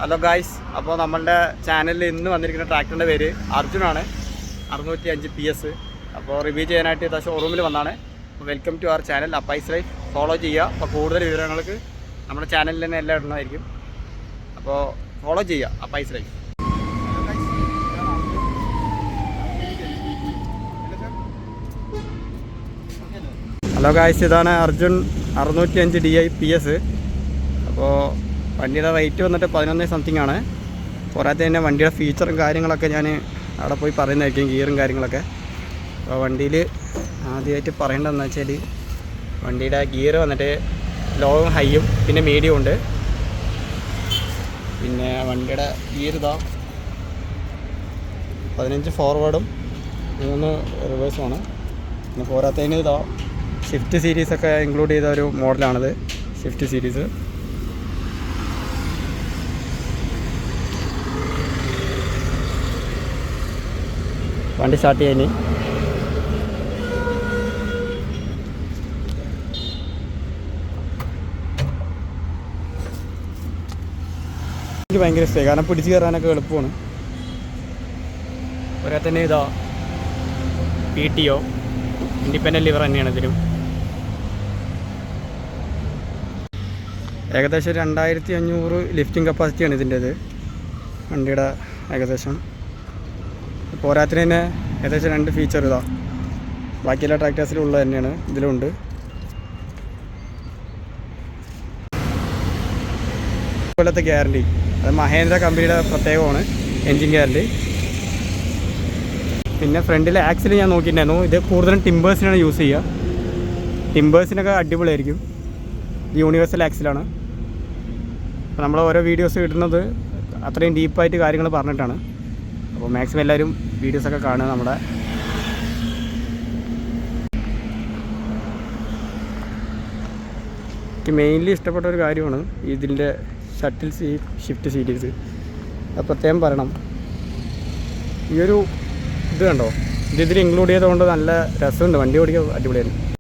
Hello guys, അപ്പോൾ നമ്മളുടെ ചാനലിൽ ഇന്ന് വന്നിരിക്കുന്ന ട്രാക്ടറിൻ്റെ പേര് അർജുനാണ്. 605 PS. അപ്പോൾ റിവ്യൂ ചെയ്യാനായിട്ട് ഇതാ ഷോറൂമിൽ വന്നാണ്. അപ്പോൾ വെൽക്കം ടു അവർ ചാനൽ അപ്പൈസ് ലൈഫ്. ഫോളോ ചെയ്യുക. അപ്പോൾ കൂടുതൽ വിവരങ്ങൾക്ക് നമ്മുടെ ചാനലിൽ തന്നെ എല്ലാം ഇടുന്നതായിരിക്കും. അപ്പോൾ ഫോളോ ചെയ്യുക അപ്പൈസ് ലൈഫ്. ഹലോ ഗായ്സ്, ഇതാണ് അർജുൻ 605 DI PS. അപ്പോൾ വണ്ടിയുടെ റേറ്റ് വന്നിട്ട് 11 സംതിങ് ആണ്. പോരാതെ തന്നെ വണ്ടിയുടെ ഫീച്ചറും കാര്യങ്ങളൊക്കെ ഞാൻ അവിടെ പോയി പറയുന്നതായിരിക്കും, ഗിയറും കാര്യങ്ങളൊക്കെ. അപ്പോൾ വണ്ടിയിൽ ആദ്യമായിട്ട് പറയേണ്ടതെന്ന് വെച്ചാൽ വണ്ടിയുടെ ഗിയർ വന്നിട്ട് ലോവും ഹൈയും പിന്നെ മീഡിയം ഉണ്ട്. പിന്നെ വണ്ടിയുടെ ഗിയർ ഇതാ 15 ഫോർവേഡും 3 റിവേഴ്സുമാണ്. പിന്നെ പോരാത്തതിന് ഇതാ ഷിഫ്റ്റ് സീരീസൊക്കെ ഇൻക്ലൂഡ് ചെയ്ത ഒരു മോഡലാണിത്, ഷിഫ്റ്റ് സീരീസ്. വണ്ടി സ്റ്റാർട്ട് ചെയ്യാൻ എനിക്ക് ഭയങ്കര ഇഷ്ടമായി, കാരണം പിടിച്ച് കയറാനൊക്കെ എളുപ്പമാണ്. ഒരേ തന്നെ ഇതാ PTO ഇൻഡിപെൻഡൻറ്റ് ലിവർ തന്നെയാണ് ഇതിനും. ഏകദേശം 2500 ലിഫ്റ്റിംഗ് കപ്പാസിറ്റിയാണ് ഇതിൻ്റേത് വണ്ടിയുടെ ഏകദേശം. പോരാത്തിന് തന്നെ ഏകദേശം 2 ഫീച്ചർ ഇതാ ബാക്കിയെല്ലാ ട്രാക്ടേഴ്സിലും ഉള്ളത് തന്നെയാണ് ഇതിലുണ്ട്. കൊല്ലത്തെ ഗ്യാരണ്ടി, അത് മഹേന്ദ്ര കമ്പനിയുടെ പ്രത്യേകമാണ് എൻജിൻ ഗ്യാരണ്ടി. പിന്നെ ഫ്രണ്ടിലെ ആക്സിൽ ഞാൻ നോക്കിയിട്ടുണ്ടായിരുന്നു, ഇത് കൂടുതലും ടിമ്പേഴ്സിനാണ് യൂസ് ചെയ്യുക. ടിമ്പേഴ്സിനൊക്കെ അടിപൊളിയായിരിക്കും. യൂണിവേഴ്സൽ ആക്സിലാണ്. അപ്പോൾ നമ്മൾ ഓരോ വീഡിയോസ് ഇടുന്നത് അത്രയും ഡീപ്പായിട്ട് കാര്യങ്ങൾ പറഞ്ഞിട്ടാണ്. അപ്പോൾ മാക്സിമം എല്ലാവരും വീഡിയോസൊക്കെ കാണുക. നമ്മുടെ എനിക്ക് മെയിൻലി ഇഷ്ടപ്പെട്ട ഒരു കാര്യമാണ് ഇതിൻ്റെ ഷിഫ്റ്റ് സീരീസ്. അത് പ്രത്യേകം പറയണം. ഈ ഒരു ഇത് കണ്ടോ, ഇതിൽ ഇൻക്ലൂഡ് ചെയ്തുകൊണ്ട് നല്ല രസമുണ്ട്, വണ്ടി ഓടിക്കാൻ അടിപൊളിയായിരുന്നു.